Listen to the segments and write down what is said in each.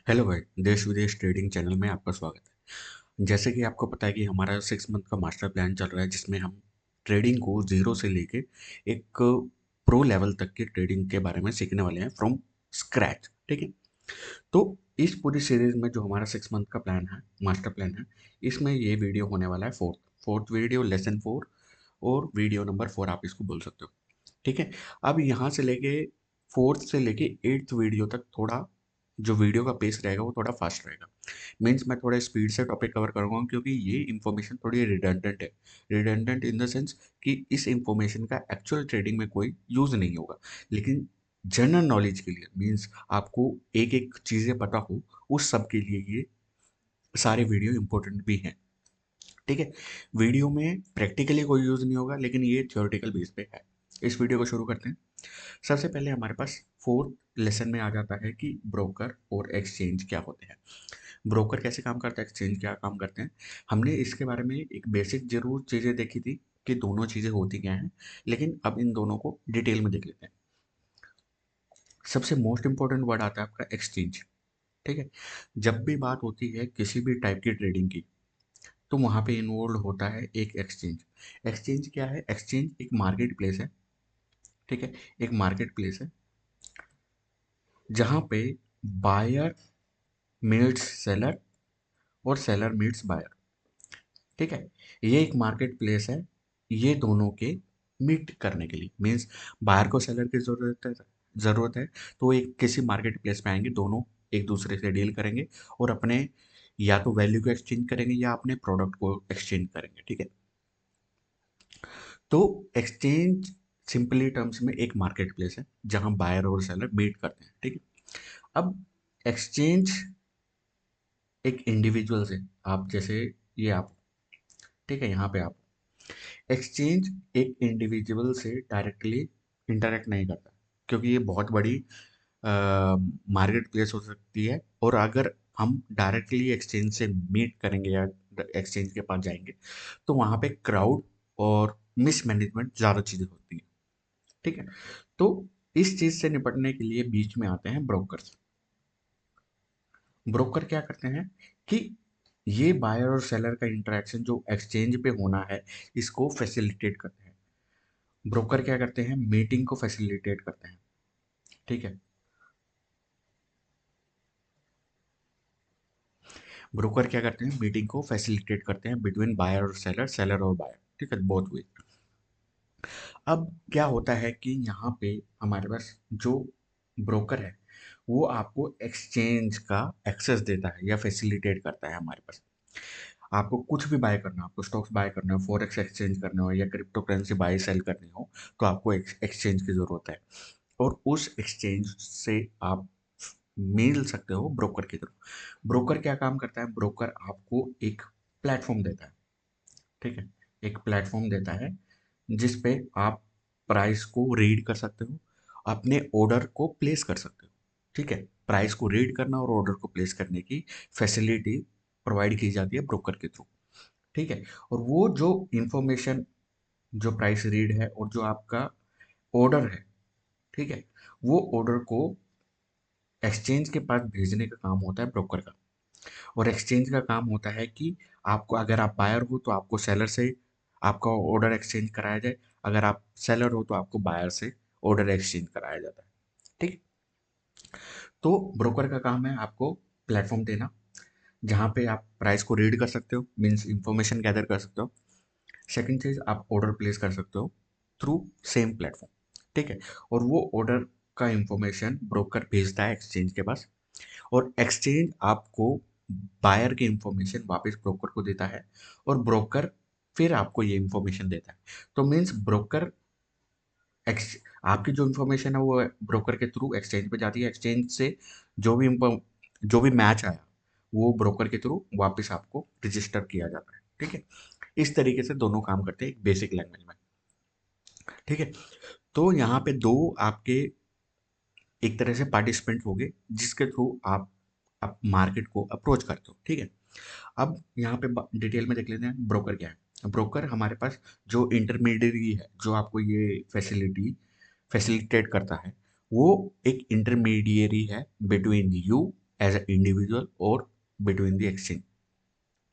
Hello भाई, देश विदेश ट्रेडिंग चैनल में आपका स्वागत है। जैसे कि आपको पता है कि हमारा 6 मंथ का मास्टर प्लान चल रहा है, जिसमें हम ट्रेडिंग को जीरो से लेके एक प्रो लेवल तक के ट्रेडिंग के बारे में सीखने वाले हैं फ्रॉम स्क्रैच। ठीक है। तो इस पूरी सीरीज में जो हमारा 6 मंथ का प्लान है, मास्टर प्लान है, इसमें ये वीडियो होने वाला है फोर्थ वीडियो, लेसन 4 और वीडियो नंबर 4 आप इसको बोल सकते हो। ठीक है। अब यहाँ से लेके फोर्थ से लेके 8th वीडियो तक थोड़ा जो वीडियो का पेस रहेगा वो थोड़ा फास्ट रहेगा। मीन्स मैं थोड़ा स्पीड से टॉपिक कवर करूँगा, क्योंकि ये इन्फॉर्मेशन थोड़ी रिडंडेंट है। रिडंडेंट इन द सेंस कि इस इन्फॉर्मेशन का एक्चुअल ट्रेडिंग में कोई यूज़ नहीं होगा, लेकिन जनरल नॉलेज के लिए, मीन्स आपको एक एक चीज़ें पता हो, उस सब के लिए ये सारे वीडियो इंपॉर्टेंट भी हैं। ठीक है। वीडियो में प्रैक्टिकली कोई यूज़ नहीं होगा, लेकिन ये थ्योरेटिकल बेस पे है। इस वीडियो को शुरू करते हैं। सबसे पहले हमारे पास फोर्थ लेसन में आ जाता है कि ब्रोकर और एक्सचेंज क्या होते हैं। ब्रोकर कैसे काम करता है, एक्सचेंज क्या काम करते हैं। हमने इसके बारे में एक बेसिक जरूर चीज़ें देखी थी कि दोनों चीज़ें होती क्या हैं, लेकिन अब इन दोनों को डिटेल में देख लेते हैं। सबसे मोस्ट इंपॉर्टेंट वर्ड आता है आपका एक्सचेंज। ठीक है। जब भी बात होती है किसी भी टाइप की ट्रेडिंग की, तो वहाँ पे इन्वॉल्व होता है एक एक्सचेंज। एक्सचेंज क्या है? एक्सचेंज एक मार्केट प्लेस है। ठीक है। एक मार्केट प्लेस है जहाँ पे बायर मीट्स सेलर और सेलर मीट्स बायर। ठीक है। ये एक मार्केट प्लेस है, ये दोनों के मीट करने के लिए। मीन्स बायर को सेलर की ज़रूरत है, तो एक किसी मार्केट प्लेस पे आएंगे, दोनों एक दूसरे से डील करेंगे और अपने या तो वैल्यू को एक्सचेंज करेंगे या अपने प्रोडक्ट को एक्सचेंज करेंगे। ठीक है। तो एक्सचेंज सिंपली टर्म्स में एक मार्केट प्लेस है जहां बायर और सेलर मीट करते हैं। ठीक है। अब एक्सचेंज एक इंडिविजुअल से, आप जैसे ये आप, ठीक है, यहाँ पे आप, एक्सचेंज एक इंडिविजुअल से डायरेक्टली इंटरेक्ट नहीं करता, क्योंकि ये बहुत बड़ी मार्केट प्लेस हो सकती है। और अगर हम डायरेक्टली एक्सचेंज से मीट करेंगे या एक्सचेंज के पास जाएंगे, तो वहाँ पे क्राउड और मिसमैनेजमेंट ज़्यादा चीज़ें होती हैं। ठीक है। तो इस चीज़ से निपटने के लिए बीच में आते हैं ब्रोकर्स। ब्रोकर क्या करते हैं कि ये बायर और सेलर का इंटरेक्शन जो एक्सचेंज पे होना है, इसको फैसिलिटेट करते हैं। ब्रोकर क्या करते हैं? मीटिंग को फैसिलिटेट करते हैं। ठीक है। ब्रोकर क्या करते हैं? मीटिंग को फैसिलिटेट करते हैं बिटवीन बायर और सेलर, सेलर और बायर। ठीक है, बोथ वे। अब क्या होता है कि यहाँ पे हमारे पास जो ब्रोकर है, वो आपको एक्सचेंज का एक्सेस देता है या फैसिलिटेट करता है हमारे पास। आपको कुछ भी बाय करना हो, आपको स्टॉक्स बाय करने हो, फॉरेक्स एक्सचेंज करने हो या क्रिप्टो करेंसी बाय सेल करनी हो, तो आपको एक्सचेंज की ज़रूरत है। और उस एक्सचेंज से आप मिल सकते हो ब्रोकर की तरफ। ब्रोकर क्या काम करता है? ब्रोकर आपको एक प्लेटफॉर्म देता है। ठीक है। एक प्लेटफॉर्म देता है जिस पे आप प्राइस को रीड कर सकते हो, अपने ऑर्डर को प्लेस कर सकते हो। ठीक है। प्राइस को रीड करना और ऑर्डर को प्लेस करने की फैसिलिटी प्रोवाइड की जाती है ब्रोकर के थ्रू। ठीक है। और वो जो इंफॉर्मेशन, जो प्राइस रीड है और जो आपका ऑर्डर है, ठीक है, वो ऑर्डर को एक्सचेंज के पास भेजने का काम होता है ब्रोकर का। और एक्सचेंज का काम होता है कि आपको, अगर आप बायर हो तो आपको सेलर से आपका ऑर्डर एक्सचेंज कराया जाए, अगर आप सेलर हो तो आपको बायर से ऑर्डर एक्सचेंज कराया जाता है। ठीक। तो ब्रोकर का काम है आपको प्लेटफॉर्म देना, जहाँ पे आप प्राइस को रीड कर सकते हो, मीन्स इंफॉर्मेशन गैदर कर सकते हो। सेकंड चीज, आप ऑर्डर प्लेस कर सकते हो थ्रू सेम प्लेटफॉर्म। ठीक है। और वो ऑर्डर का इंफॉर्मेशन ब्रोकर भेजता है एक्सचेंज के पास, और एक्सचेंज आपको बायर की इंफॉर्मेशन वापस ब्रोकर को देता है, और ब्रोकर फिर आपको ये इंफॉर्मेशन देता है। तो मीन्स ब्रोकर एक्स आपकी जो इंफॉर्मेशन है वो ब्रोकर के थ्रू एक्सचेंज पे जाती है। एक्सचेंज से जो भी जो भी मैच आया, वो ब्रोकर के थ्रू वापस आपको रजिस्टर किया जाता है। ठीक है। इस तरीके से दोनों काम करते हैं एक बेसिक लैंग्वेज में। ठीक है। तो यहाँ पे दो आपके एक तरह से पार्टिसिपेंट हो गए, जिसके थ्रू आप मार्केट को अप्रोच करते हो। ठीक है। अब यहाँ पे डिटेल में देख लेते हैं ब्रोकर क्या है। ब्रोकर हमारे पास जो इंटरमीडियरी है, जो आपको ये फैसिलिटेट करता है, वो एक इंटरमीडियरी है between you as a individual और बिटवीन द एक्सचेंज।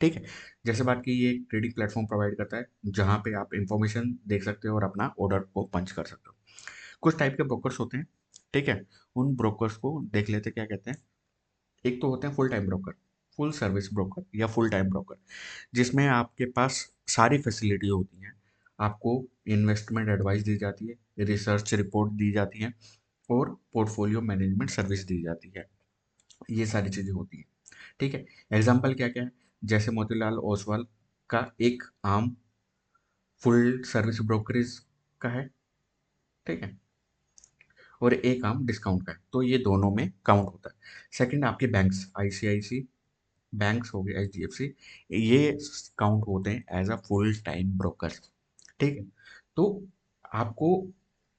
ठीक है, जैसे बात की, ये एक ट्रेडिंग प्लेटफॉर्म प्रोवाइड करता है जहाँ पे आप इंफॉर्मेशन देख सकते हो और अपना ऑर्डर को पंच कर सकते हो। कुछ टाइप के ब्रोकर्स होते हैं, ठीक है, उन ब्रोकर्स को देख लेते क्या कहते हैं। एक तो होते हैं full time broker, full service broker या फुल टाइम ब्रोकर, जिसमें आपके पास सारी फैसिलिटी होती हैं। आपको इन्वेस्टमेंट एडवाइस दी जाती है, रिसर्च रिपोर्ट दी जाती हैं और पोर्टफोलियो मैनेजमेंट सर्विस दी जाती है। ये सारी चीज़ें होती हैं, ठीक है। एग्जाम्पल क्या क्या है, जैसे मोतीलाल ओसवाल का एक आम फुल सर्विस ब्रोकरेज का है, ठीक है, और एक आम डिस्काउंट का है, तो ये दोनों में काउंट होता है। सेकंड, आपके बैंक्स, आईसीआईसी बैंक्स हो गए, एचडीएफसी, ये काउंट होते हैं as a full time broker, ठीक है। तो आपको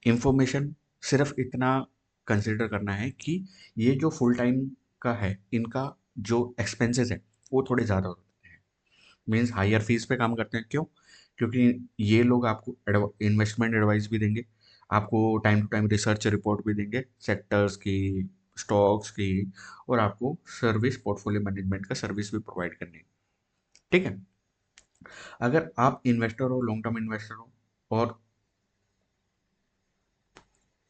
इंफॉर्मेशन सिर्फ इतना कंसिडर करना है कि ये जो फुल टाइम का है, इनका जो एक्सपेंसेस है वो थोड़े ज़्यादा होते हैं, मीन्स हायर फीस पे काम करते हैं। क्यों? क्योंकि ये लोग आपको इन्वेस्टमेंट एडवाइस भी देंगे, आपको time to time research report भी देंगे सेक्टर्स की, स्टॉक्स की, और आपको सर्विस, पोर्टफोलियो मैनेजमेंट का सर्विस भी प्रोवाइड करनी है, ठीक है। अगर आप इन्वेस्टर हो, लॉन्ग टर्म इन्वेस्टर हो, और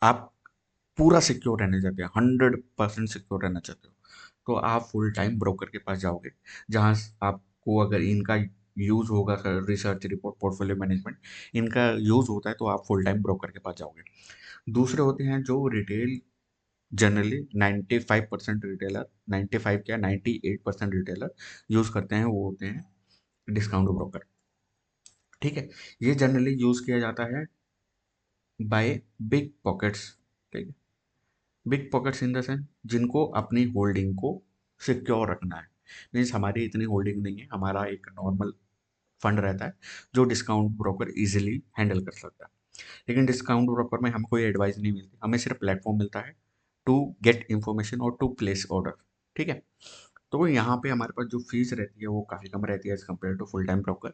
आप पूरा सिक्योर रहना चाहते हैं, 100% सिक्योर रहना चाहते हो, तो आप फुल टाइम ब्रोकर के पास जाओगे, जहाँ आपको अगर इनका यूज़ होगा, रिसर्च रिपोर्ट, पोर्टफोलियो मैनेजमेंट, इनका यूज़ होता है, तो आप फुल टाइम ब्रोकर के पास जाओगे। दूसरे होते हैं जो रिटेल, जनरली 95% रिटेलर, 95 क्या 98% रिटेलर यूज़ करते हैं, वो होते हैं डिस्काउंट ब्रोकर, ठीक है। ये जनरली यूज़ किया जाता है बाय बिग पॉकेट्स, ठीक है। Big pockets in the sense जिनको अपनी होल्डिंग को सिक्योर रखना है, मीन्स हमारी इतनी होल्डिंग नहीं है, हमारा एक नॉर्मल फंड रहता है जो डिस्काउंट ब्रोकर इजीली हैंडल कर सकता है। लेकिन डिस्काउंट ब्रोकर में हमें कोई एडवाइस नहीं मिलती, हमें सिर्फ प्लेटफॉर्म मिलता है टू गेट इन्फॉर्मेशन और टू प्लेस ऑर्डर, ठीक है। तो यहाँ पे हमारे पास जो फीस रहती है वो काफ़ी कम रहती है as compare to full time broker,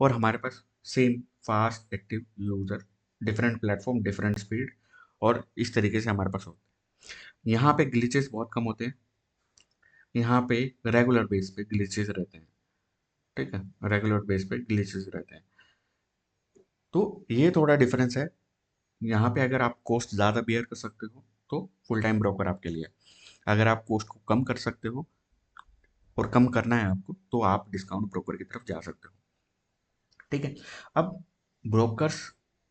और हमारे पास same fast active user, different platform, different speed, और इस तरीके से हमारे पास होता है। यहाँ पे ग्लिचेस बहुत कम होते हैं, यहाँ पे रेगुलर बेस पे ग्लिचेस रहते हैं, ठीक है, रेगुलर बेस पे ग्लिचेस रहते हैं। तो ये थोड़ा डिफरेंस है। यहाँ पे अगर आप कॉस्ट ज़्यादा बियर कर सकते हो तो फुल टाइम ब्रोकर आपके लिए। अगर आप कॉस्ट को कम कर सकते हो और कम करना है आपको, तो आप डिस्काउंट ब्रोकर की तरफ जा सकते हो, ठीक है। अब ब्रोकर्स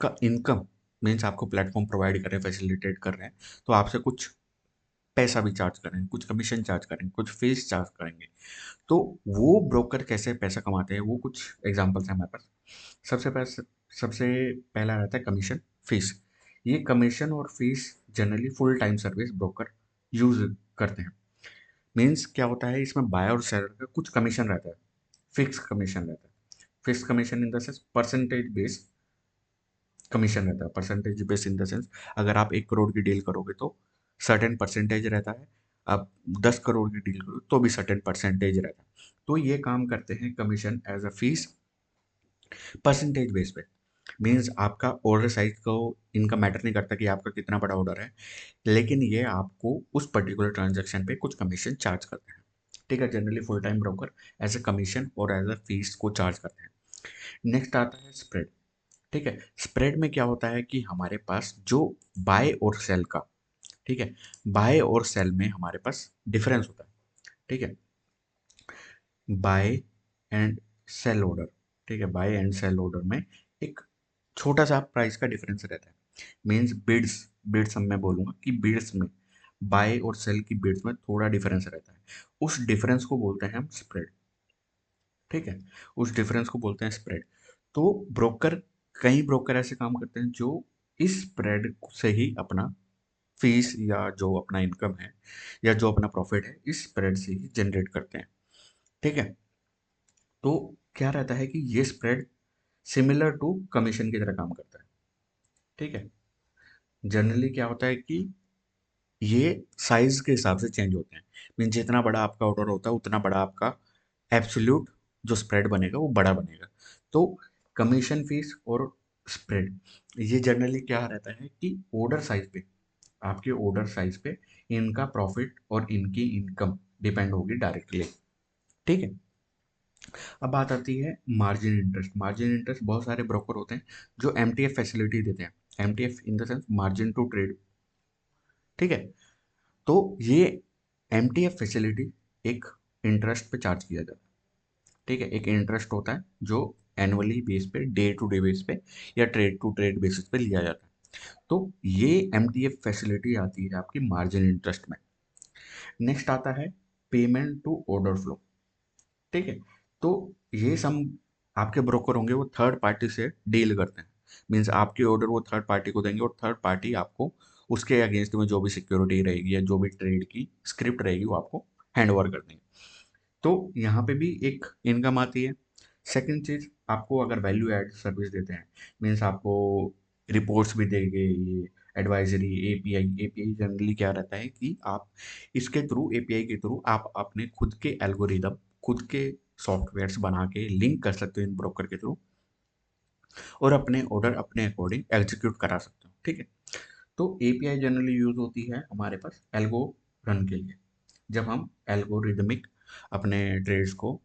का इनकम, मीन्स आपको प्लेटफॉर्म प्रोवाइड कर रहे हैं, फैसिलिटेट कर रहे हैं, तो आपसे कुछ पैसा भी चार्ज करेंगे, कुछ कमीशन चार्ज करेंगे, कुछ फीस चार्ज करेंगे। तो वो ब्रोकर कैसे पैसा कमाते हैं, वो कुछ एग्जांपल्स हैं हमारे पास। सबसे पहले, सबसे पहला रहता है कमीशन, फीस। ये कमीशन और fees generally full time service broker use करते हैं। मीन्स क्या होता है, इसमें बाय और सेलर का कुछ कमीशन रहता है, फिक्स कमीशन रहता है। Fix commission in the sense percentage base commission रहता है, percentage base in the sense अगर आप 1 करोड़ की डील करोगे तो सर्टेन परसेंटेज रहता है, आप 10 करोड़ की डील करो तो भी सर्टेन परसेंटेज रहता है। तो ये काम करते हैं commission as a fees percentage base पे। मीन्स आपका ऑर्डर साइज को इनका मैटर नहीं करता कि आपका कितना बड़ा ऑर्डर है, लेकिन ये आपको उस पर्टिकुलर ट्रांजैक्शन पे कुछ कमीशन चार्ज करते हैं, ठीक है। Generally full time broker as a commission और एज अ फीस को चार्ज करते हैं। नेक्स्ट आता है स्प्रेड, ठीक है। स्प्रेड में क्या होता है कि हमारे पास जो बाय और सेल का, ठीक है, बाय और सेल में हमारे पास डिफरेंस होता है, ठीक है। बाय एंड सेल ऑर्डर, ठीक है, बाय एंड सेल ऑर्डर में एक छोटा सा प्राइस का डिफरेंस रहता है। मीन्स बिड्स, बिड्स हम मैं बोलूँगा कि बिड्स में, बाय और सेल की बिड्स में थोड़ा डिफरेंस रहता है, उस डिफरेंस को बोलते हैं हम स्प्रेड, ठीक है। उस डिफरेंस को बोलते हैं स्प्रेड। तो ब्रोकर, कई ब्रोकर ऐसे काम करते हैं जो इस स्प्रेड से ही अपना फीस या जो अपना इनकम है या जो अपना प्रॉफिट है इस स्प्रेड से ही जनरेट करते हैं, ठीक है। तो क्या रहता है कि ये स्प्रेड सिमिलर टू कमीशन की तरह काम करता है, ठीक है। जनरली क्या होता है कि ये साइज के हिसाब से चेंज होते हैं, मीन जितना बड़ा आपका ऑर्डर होता है उतना बड़ा आपका एब्सोल्यूट जो स्प्रेड बनेगा वो बड़ा बनेगा। तो कमीशन फीस और स्प्रेड, ये जनरली क्या रहता है कि ऑर्डर साइज पे, आपके ऑर्डर साइज पे इनका प्रॉफिट और इनकी इनकम डिपेंड होगी डायरेक्टली। ठीक है। अब बात आती है मार्जिन इंटरेस्ट। मार्जिन इंटरेस्ट बहुत सारे ब्रोकर होते हैं जो एमटीएफ फैसिलिटी देते हैं। MTF in the sense margin to trade. ठीक है। तो ये एमटीएफ फैसिलिटी एक इंटरेस्ट पे चार्ज किया जाता है। ठीक है। एक इंटरेस्ट होता है जो एनुअली बेस पे, डे टू डे बेस पे या ट्रेड टू ट्रेड बेसिस पे लिया जाता है। तो ये एमटीएफ फैसिलिटी आती है आपकी मार्जिन इंटरेस्ट में। नेक्स्ट आता है पेमेंट टू ऑर्डर फ्लो। ठीक है। तो ये सम आपके ब्रोकर होंगे वो थर्ड पार्टी से डील करते हैं। मीन्स आपके ऑर्डर वो थर्ड पार्टी को देंगे और थर्ड पार्टी आपको उसके अगेंस्ट में जो भी सिक्योरिटी रहेगी या जो भी ट्रेड की स्क्रिप्ट रहेगी वो आपको हैंड ओवर कर देंगे। तो यहाँ पे भी एक इनकम आती है। सेकंड चीज, आपको अगर वैल्यू एड सर्विस देते हैं, मीन्स आपको रिपोर्ट्स भी देंगे, ये एडवाइजरी, एपीआई। एपीआई जनरली क्या रहता है कि आप इसके थ्रू, एपीआई के थ्रू आप अपने खुद के एल्गोरिदम, खुद के सॉफ्टवेयर्स बना के लिंक कर सकते हो इन ब्रोकर के थ्रू और अपने ऑर्डर अपने अकॉर्डिंग एग्जीक्यूट करा सकते हो। ठीक है। तो एपीआई जनरली यूज होती है हमारे पास एल्गो रन के लिए। जब हम एल्गोरिदमिक अपने ट्रेड्स को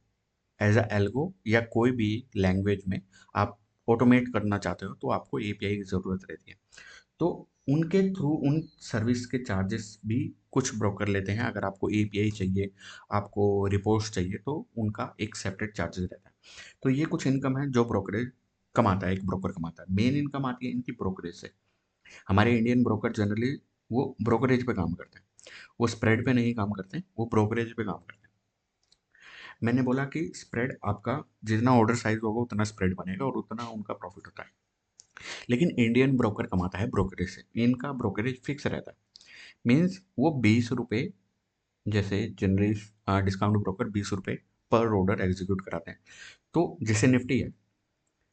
एज अ एल्गो या कोई भी लैंग्वेज में आप ऑटोमेट करना चाहते हो तो आपको एपीआई की ज़रूरत रहती है। तो उनके थ्रू उन सर्विस के चार्जेस भी कुछ ब्रोकर लेते हैं। अगर आपको एपीआई चाहिए, आपको रिपोर्ट्स चाहिए, तो उनका एक सेपरेट चार्जेस रहता है। तो ये कुछ इनकम है जो ब्रोकरेज कमाता है, एक ब्रोकर कमाता है। मेन इनकम आती है इनकी ब्रोकरेज से। हमारे इंडियन ब्रोकर जनरली वो ब्रोकरेज पे काम करते हैं। वो स्प्रेड पे नहीं काम करते, वो ब्रोकरेज पे काम करते हैं। मैंने बोला कि स्प्रेड आपका जितना ऑर्डर साइज होगा उतना स्प्रेड बनेगा और उतना उनका प्रॉफिट होता है। लेकिन इंडियन ब्रोकर कमाता है ब्रोकरेज से। इनका ब्रोकरेज फिक्स रहता है। मीन्स वो 20 रुपये, जैसे जनरली डिस्काउंट ब्रोकर 20 रुपये पर ऑर्डर एग्जीक्यूट कराते हैं। तो जैसे निफ्टी है,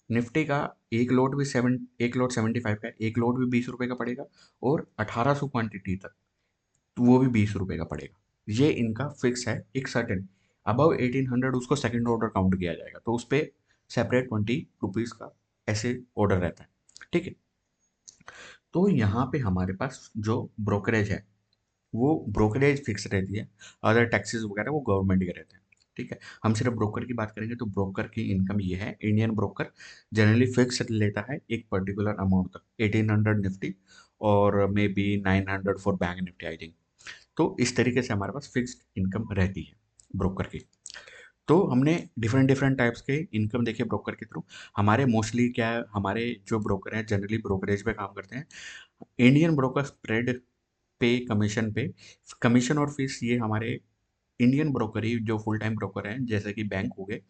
निफ्टी का एक लोट 75 का है, एक लोट भी 20 रुपये का पड़ेगा और 1800 क्वांटिटी तक तो वो भी 20 रुपये का पड़ेगा। ये इनका फिक्स है एक सर्टेन। अबव 1800 उसको सेकंड ऑर्डर काउंट किया जाएगा, तो उस पर सेपरेट 20 रुपीज़ का ऐसे ऑर्डर रहता है। ठीक है। तो यहाँ पे हमारे पास जो ब्रोकरेज है वो ब्रोकरेज फिक्स रहती है। अदर टैक्सेस वगैरह वो गवर्नमेंट के रहते हैं। ठीक है। हम सिर्फ ब्रोकर की बात करेंगे तो ब्रोकर की इनकम ये है। इंडियन ब्रोकर जनरली फिक्स लेता है एक पर्टिकुलर अमाउंट तक, 1800 निफ्टी और may be 900 for bank Nifty I think. तो इस तरीके से हमारे पास फिक्स्ड इनकम रहती है ब्रोकर की। तो हमने डिफरेंट डिफरेंट टाइप्स के इनकम देखे ब्रोकर के थ्रू। हमारे मोस्टली क्या है, हमारे जो ब्रोकर हैं जनरली ब्रोकरेज पे काम करते हैं। इंडियन ब्रोकर स्प्रेड पे, कमीशन पे, कमीशन और फीस ये हमारे इंडियन ब्रोकर ही जो फुल टाइम ब्रोकर हैं जैसे कि बैंक हो गए,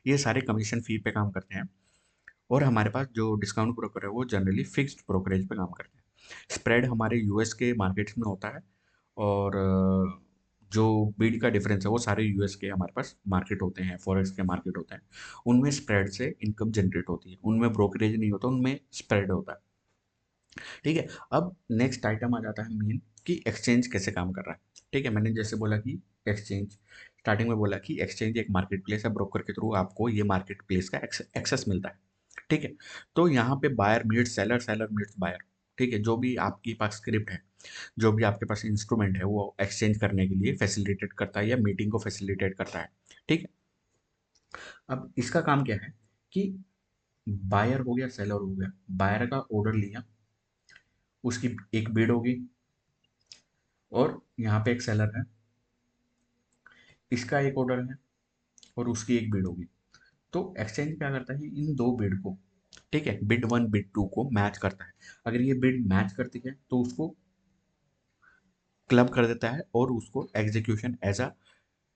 ये सारे कमीशन फी पे काम करते हैं। और हमारे पास जो डिस्काउंट ब्रोकर है वो जनरली फिक्स्ड ब्रोकरेज पे काम करते हैं। स्प्रेड हमारे यूएस के मार्केट्स में होता है और जो बीड का डिफरेंस है वो सारे यूएस के हमारे पास मार्केट होते हैं, फॉरेक्स के मार्केट होते हैं। उनमें स्प्रेड से इनकम जनरेट होती है, उनमें ब्रोकरेज नहीं होता, उनमें स्प्रेड होता है। ठीक है। अब नेक्स्ट आइटम आ जाता है मेन कि एक्सचेंज कैसे काम कर रहा है। ठीक है। मैंने जैसे बोला कि एक्सचेंज, स्टार्टिंग में बोला कि एक्सचेंज एक मार्केट प्लेस है, ब्रोकर के थ्रू आपको ये मार्केट प्लेस का एक्सेस मिलता है। ठीक है। तो यहाँ पे buyer meets seller, seller meets buyer. ठीक है। जो भी आपके पास स्क्रिप्ट है, जो भी आपके पास इंस्ट्रूमेंट है वो एक्सचेंज करने के लिए फैसिलिटेट करता है या मीटिंग को फैसिलिटेट करता है। ठीक है। अब इसका काम क्या है कि बायर हो गया, सेलर हो गया, बायर का ऑर्डर लिया, उसकी एक बिड होगी और यहाँ पे एक सेलर है, इसका एक ऑर्डर है और उसकी एक बिड होगी। तो एक्सचेंज क्या करता है, इन दो बिड को, ठीक है, बिड वन बिड टू को मैच करता है। अगर ये बिड मैच करती है तो उसको क्लब कर देता है और उसको एग्जीक्यूशन एज अ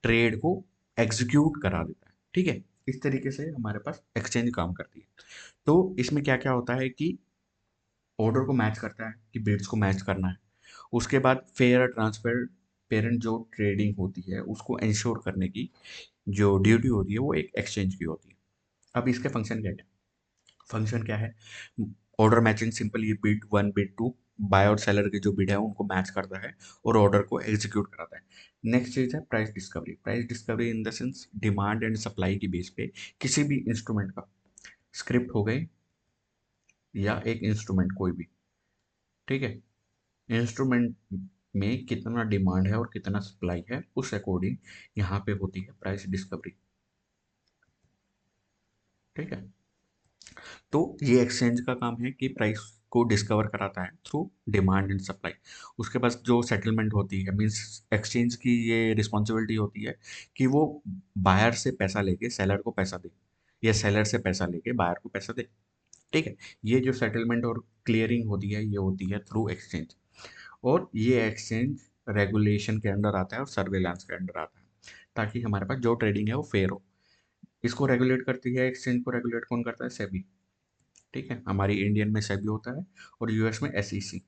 ट्रेड को एग्जीक्यूट करा देता है। ठीक है। इस तरीके से हमारे पास एक्सचेंज काम करती है। तो इसमें क्या क्या होता है कि ऑर्डर को मैच करता है कि बिड्स को मैच करना है। उसके बाद फेयर ट्रांसफर पेरेंट जो ट्रेडिंग होती है उसको इंश्योर करने की जो ड्यूटी होती है वो एक एक्सचेंज की होती है। अब इसके फंक्शन क्या है? फंक्शन क्या है? ऑर्डर मैचिंग सिंपल, ये bid one bid two, buy और सेलर के जो बिड है उनको मैच करता है और ऑर्डर को एग्जीक्यूट कराता है। नेक्स्ट चीज है price discovery. Price discovery in the sense demand and supply की बेस पे किसी भी इंस्ट्रूमेंट का, स्क्रिप्ट हो गई या एक इंस्ट्रूमेंट कोई भी, ठीक है, इंस्ट्रूमेंट में कितना डिमांड है और कितना सप्लाई है, उस अकॉर्डिंग यहाँ पे होती है प्राइस डिस्कवरी। ठीक है, तो ये एक्सचेंज का काम है कि प्राइस को डिस्कवर कराता है थ्रू डिमांड एंड सप्लाई। उसके बाद जो सेटलमेंट होती है, मींस एक्सचेंज की ये रिस्पॉन्सिबिलिटी होती है कि वो बायर से पैसा लेके सेलर को पैसा दे, या सेलर से पैसा लेके बायर को पैसा दे। ठीक है, ये जो सेटलमेंट और क्लियरिंग होती है ये होती है थ्रू एक्सचेंज। और ये एक्सचेंज रेगुलेशन के अंडर आता है और सर्वेलांस के अंडर आता है, ताकि हमारे पास जो ट्रेडिंग है वो फेयर हो। इसको रेगुलेट करती है, एक्सचेंज को रेगुलेट कौन करता है? सेबी। ठीक है, हमारी इंडियन में सेबी होता है और यूएस में एसईसी।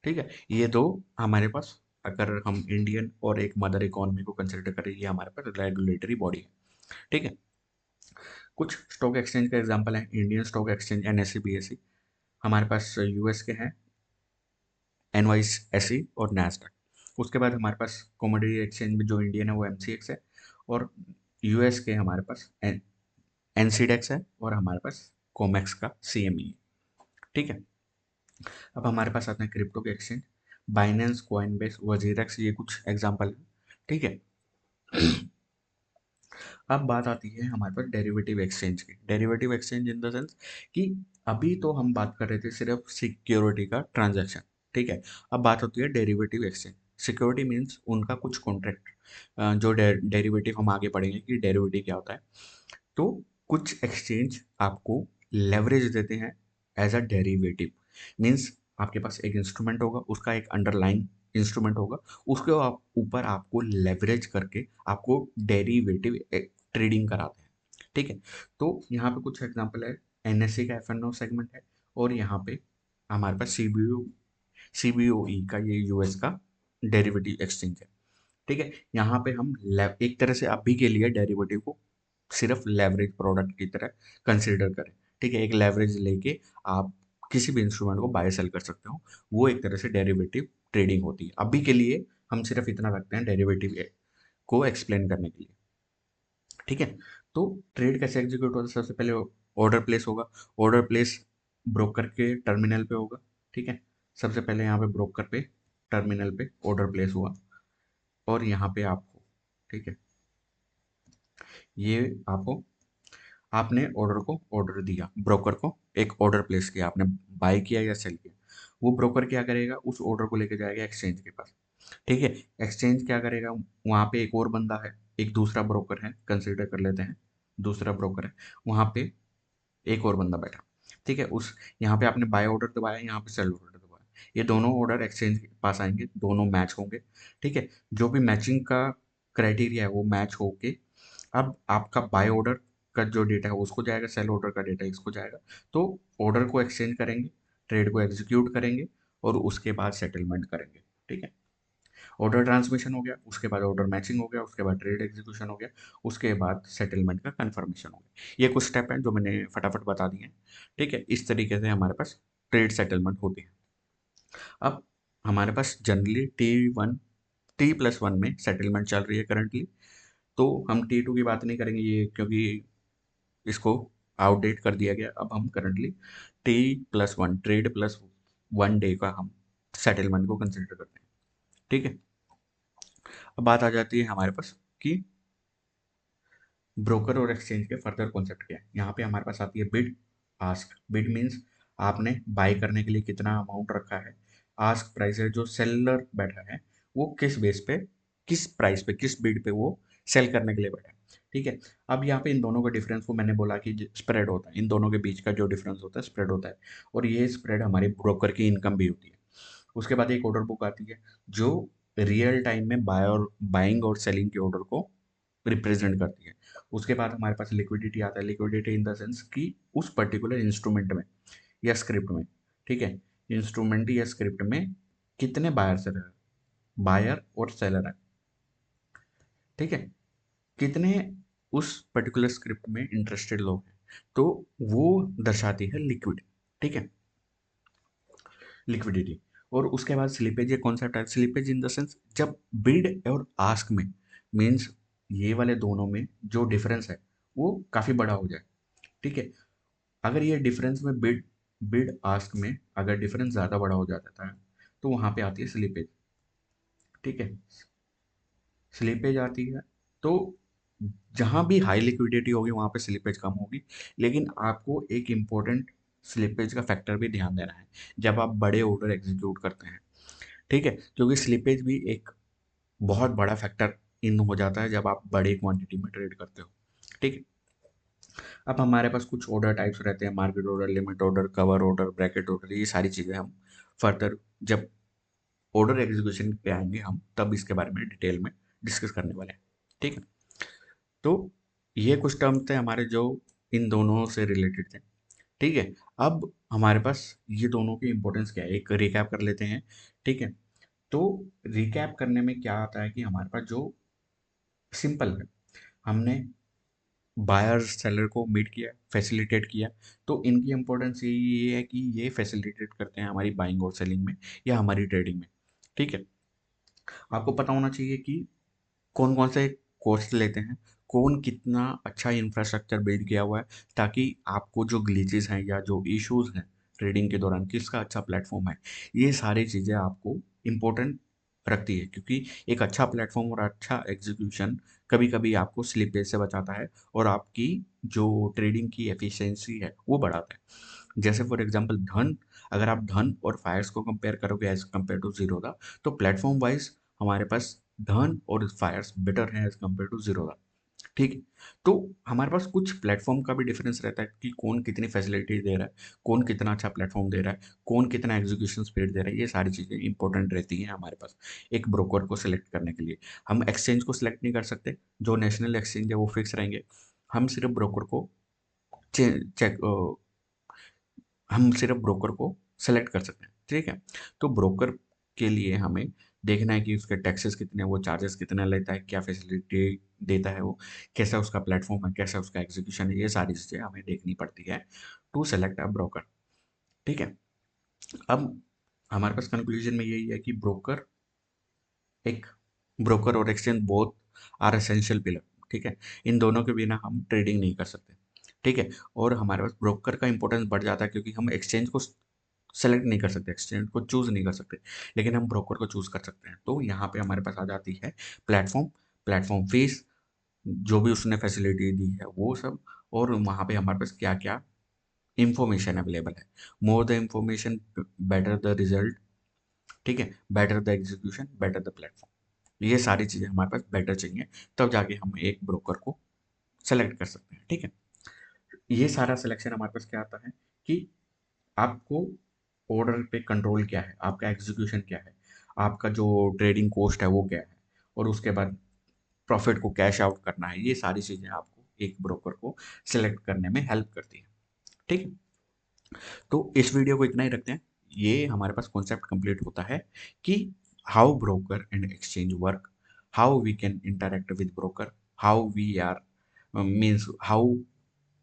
ठीक है, ये दो हमारे पास, अगर हम इंडियन और एक मदर इकोनॉमी को कंसिडर करें, ये हमारे पास रेगुलेटरी बॉडी है। ठीक है, कुछ स्टॉक एक्सचेंज का एग्जांपल है Indian stock exchange NSC BSc. हमारे पास यूएस के हैं एनवाईएसई और नैस्डैक। उसके बाद हमारे पास कॉमोडिटी एक्सचेंज में जो इंडियन है वो एमसीएक्स है, और यूएस के हमारे पास एनसीडेक्स है, और हमारे पास कोमेक्स का सीएमई। ठीक है, अब हमारे पास आते हैं क्रिप्टो के एक्सचेंज, बाइनेंस, कॉइनबेस, वजीरेक्स, ये कुछ एग्जांपल है। ठीक है, अब बात आती है हमारे पास डेरिवेटिव एक्सचेंज की। Derivative exchange in the sense कि अभी तो हम बात कर रहे थे सिर्फ सिक्योरिटी का ट्रांजैक्शन। ठीक है, अब बात होती है डेरिवेटिव एक्सचेंज। सिक्योरिटी मीन्स उनका कुछ कॉन्ट्रैक्ट, जो डेरिवेटिव हम आगे पढ़ेंगे कि डेरिवेटिव क्या होता है। तो कुछ एक्सचेंज आपको लेवरेज देते हैं एज अ डेरिवेटिव। मीन्स आपके पास एक इंस्ट्रूमेंट होगा, उसका एक अंडरलाइन इंस्ट्रूमेंट होगा, उसके ऊपर आपको लेवरेज करके आपको डेरिवेटिव ट्रेडिंग कराते हैं। ठीक है, तो यहाँ पे कुछ एग्जांपल है, एनएससी का एफएनओ सेगमेंट है, और यहाँ पे हमारे पास सीबीओई का, ये यूएस का डेरिवेटिव एक्सचेंज है। ठीक है, यहाँ पे हम एक तरह से अभी के लिए डेरिवेटिव को सिर्फ लेवरेज प्रोडक्ट की तरह कंसिडर करें। ठीक है, एक लेवरेज लेके आप किसी भी इंस्ट्रूमेंट को बाय सेल कर सकते हो, वो एक तरह से डेरिवेटिव ट्रेडिंग होती है। अभी के लिए हम सिर्फ इतना रखते हैं डेरिवेटिव को एक्सप्लेन करने के लिए। ठीक है, तो ट्रेड कैसे एग्जीक्यूट होता है? सबसे पहले ऑर्डर प्लेस होगा। ऑर्डर प्लेस ब्रोकर के टर्मिनल पे होगा। ठीक है, सबसे पहले यहाँ पे ब्रोकर पे टर्मिनल पे ऑर्डर प्लेस हुआ, और यहाँ पे आपको, ठीक है, ये आपको, आपने ऑर्डर को ऑर्डर दिया, ब्रोकर को एक ऑर्डर प्लेस किया, आपने बाय किया या सेल किया। वो ब्रोकर क्या करेगा? उस ऑर्डर को लेके जाएगा एक्सचेंज के पास। ठीक है, एक्सचेंज क्या करेगा? वहाँ पे एक और बंदा है, एक दूसरा ब्रोकर है, कंसिडर कर लेते हैं दूसरा ब्रोकर है, वहाँ पे एक और बंदा बैठा। ठीक है, उस, यहाँ पे आपने बाय ऑर्डर दबाया, यहाँ पे सेल ऑर्डर दबाया, ये दोनों ऑर्डर एक्सचेंज के पास आएंगे, दोनों मैच होंगे। ठीक है, जो भी मैचिंग का क्राइटेरिया है वो मैच होके अब आपका बाय ऑर्डर का जो डेटा है उसको जाएगा, सेल ऑर्डर का डेटा इसको जाएगा। तो ऑर्डर को एक्सचेंज करेंगे, ट्रेड को एग्जीक्यूट करेंगे, और उसके बाद सेटलमेंट करेंगे। ठीक है, ऑर्डर ट्रांसमिशन हो गया, उसके बाद ऑर्डर मैचिंग हो गया, उसके बाद ट्रेड एग्जीक्यूशन हो गया, उसके बाद सेटलमेंट का कंफर्मेशन हो गया। ये कुछ स्टेप हैं जो मैंने फटाफट बता दिए हैं। ठीक है, इस तरीके से हमारे पास ट्रेड सेटलमेंट होती है। अब हमारे पास जनरली T+1 में सेटलमेंट चल रही है करंटली, तो हम T2 की बात नहीं करेंगे ये, क्योंकि इसको आउटडेट कर दिया गया। अब हम करंटली T+1, ट्रेड+1 डे का हम सेटलमेंट को कंसिडर करते हैं। ठीक है, अब बात आ जाती है हमारे पास कि ब्रोकर और एक्सचेंज के फर्दर कॉन्सेप्ट क्या है। यहाँ पे हमारे पास आती है बिड आस्क। बिड मीन्स आपने बाय करने के लिए कितना अमाउंट रखा है। आस्क प्राइस है, जो सेलर बैठा है वो किस बेस पे, किस प्राइस पे, किस बिड पे वो सेल करने के लिए बैठा है। ठीक है, अब यहाँ पे इन दोनों का डिफरेंस को मैंने बोला कि स्प्रेड होता है, इन दोनों के बीच का जो डिफरेंस होता है स्प्रेड होता है, और ये स्प्रेड हमारी ब्रोकर की इनकम भी होती है। उसके बाद एक ऑर्डर बुक आती है जो रियल टाइम में बाय और बाइंग और सेलिंग के ऑर्डर को रिप्रेजेंट करती है। उसके बाद हमारे पास लिक्विडिटी आता है। लिक्विडिटी इन द सेंस कि उस पर्टिकुलर इंस्ट्रूमेंट में या स्क्रिप्ट में, ठीक है, इंस्ट्रूमेंट या स्क्रिप्ट में कितने बायर सेलर है, बायर और सेलर है। ठीक है, कितने उस पर्टिकुलर स्क्रिप्ट में इंटरेस्टेड लोग हैं, तो वो दर्शाती है लिक्विड। ठीक है, लिक्विडिटी। और उसके बाद स्लिपेज, ये कॉन्सेप्ट है। स्लिपेज इन द सेंस जब बिड और आस्क में, मीन्स ये वाले दोनों में जो डिफरेंस है वो काफ़ी बड़ा हो जाए। ठीक है, अगर ये डिफरेंस में बिड बिड आस्क में अगर डिफरेंस ज़्यादा बड़ा हो जाता है तो वहाँ पे आती है स्लिपेज। ठीक है, स्लिपेज आती है तो जहाँ भी हाई लिक्विडिटी होगी वहाँ पे स्लिपेज कम होगी। लेकिन आपको एक इम्पोर्टेंट स्लिपेज का फैक्टर भी ध्यान देना है जब आप बड़े ऑर्डर एग्जीक्यूट करते हैं। ठीक है, क्योंकि स्लिपेज भी एक बहुत बड़ा फैक्टर इन हो जाता है जब आप बड़े क्वांटिटी में ट्रेड करते हो। ठीक है, अब हमारे पास कुछ ऑर्डर टाइप्स रहते हैं, market order, limit order, cover order, bracket order, ये सारी चीज़ें हम फर्दर जब ऑर्डर एग्जीक्यूशन पे आएंगे हम तब इसके बारे में डिटेल में डिस्कस करने वाले हैं। ठीक है, तो ये कुछ टर्म थे हमारे जो इन दोनों से रिलेटेड थे। ठीक है, अब हमारे पास ये दोनों की इंपॉर्टेंस क्या है, एक रिकैप कर लेते हैं। ठीक है, तो रिकैप करने में क्या आता है कि हमारे पास जो सिंपल है, हमने बायर सेलर को मीट किया, फैसिलिटेट किया। तो इनकी इंपॉर्टेंस ये है कि ये फैसिलिटेट करते हैं हमारी बाइंग और सेलिंग में या हमारी ट्रेडिंग में। ठीक है, आपको पता होना चाहिए कि कौन कौन से कोर्स लेते हैं, कौन कितना अच्छा इंफ्रास्ट्रक्चर बिल्ड किया हुआ है, ताकि आपको जो ग्लिचेस हैं या जो इश्यूज हैं ट्रेडिंग के दौरान, किसका अच्छा प्लेटफॉर्म है, ये सारी चीज़ें आपको इम्पोर्टेंट रखती है। क्योंकि एक अच्छा प्लेटफॉर्म और अच्छा एग्जीक्यूशन कभी कभी आपको स्लिपेज से बचाता है और आपकी जो ट्रेडिंग की एफिशिएंसी है वो बढ़ाता है। जैसे फॉर एग्जांपल धन, अगर आप धन और फायर्स को कंपेयर करोगे एज कंपेयर टू जीरोधा, तो प्लेटफॉर्म वाइज हमारे पास धन और फायर्स बेटर हैं एज कंपेयर टू जीरोधा। ठीक है, तो हमारे पास कुछ प्लेटफॉर्म का भी डिफरेंस रहता है कि कौन कितनी फैसिलिटी दे रहा है, कौन कितना अच्छा प्लेटफॉर्म दे रहा है, कौन कितना एग्जीक्यूशन स्पीड दे रहा है। ये सारी चीज़ें इंपॉर्टेंट रहती हैं हमारे पास एक ब्रोकर को सिलेक्ट करने के लिए। हम एक्सचेंज को सिलेक्ट नहीं कर सकते, जो नेशनल एक्सचेंज है वो फिक्स रहेंगे। हम सिर्फ ब्रोकर को चेक हम सिर्फ ब्रोकर को सेलेक्ट कर सकते हैं। ठीक है, तो ब्रोकर के लिए हमें देखना है कि उसके टैक्सेस कितने हैं, वो चार्जेस कितना लेता है, क्या फैसिलिटी देता है वो, कैसा उसका प्लेटफॉर्म है, कैसा उसका एग्जीक्यूशन है, ये सारी चीज़ें हमें देखनी पड़ती है टू सेलेक्ट अ ब्रोकर। ठीक है, अब हमारे पास कंक्लूजन में यही है कि ब्रोकर और exchange both are essential pillar. ठीक है, इन दोनों के बिना हम ट्रेडिंग नहीं कर सकते। ठीक है, और हमारे पास ब्रोकर का इंपॉर्टेंस बढ़ जाता है क्योंकि हम एक्सचेंज को सेलेक्ट नहीं कर सकते, एक्सचेंज को चूज नहीं कर सकते, लेकिन हम ब्रोकर को चूज कर सकते हैं। तो यहाँ पे हमारे पास आ जाती है प्लेटफॉर्म, प्लेटफॉर्म फीस, जो भी उसने फैसिलिटी दी है वो सब, और वहाँ पे हमारे पास क्या क्या इंफॉर्मेशन अवेलेबल है। More the information better the result. ठीक है, better the execution, better the platform, ये सारी चीज़ें हमारे पास बेटर चाहिए, तब जाके हम एक ब्रोकर को सेलेक्ट कर सकते हैं। ठीक है, ये सारा सिलेक्शन हमारे पास क्या आता है कि आपको ऑर्डर पे कंट्रोल क्या है, आपका एग्जीक्यूशन क्या है, आपका जो ट्रेडिंग कॉस्ट है वो क्या है, और उसके बाद प्रॉफिट को कैश आउट करना है। ये सारी चीज़ें आपको एक ब्रोकर को सिलेक्ट करने में हेल्प करती है। ठीक है, तो इस वीडियो को इतना ही रखते हैं। ये हमारे पास कॉन्सेप्ट कंप्लीट होता है कि how broker and exchange work, how we can interact with broker, how we are means how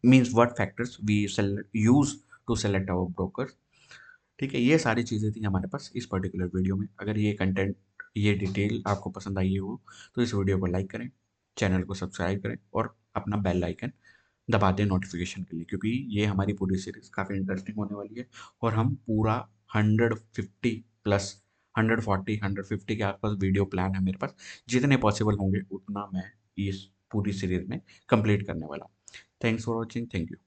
means what factors we use to select our broker. ठीक है, ये सारी चीज़ें थी हमारे पास इस पर्टिकुलर वीडियो में। अगर ये कंटेंट, ये डिटेल आपको पसंद आई हो तो इस वीडियो को लाइक करें, चैनल को सब्सक्राइब करें और अपना बेल आइकन दबा दें नोटिफिकेशन के लिए, क्योंकि ये हमारी पूरी सीरीज काफ़ी इंटरेस्टिंग होने वाली है। और हम पूरा 150 प्लस 140 150 के आसपास वीडियो प्लान है मेरे पास। जितने पॉसिबल होंगे उतना मैं इस पूरी सीरीज में कंप्लीट करने वाला हूँ। Thanks for watching, thank you.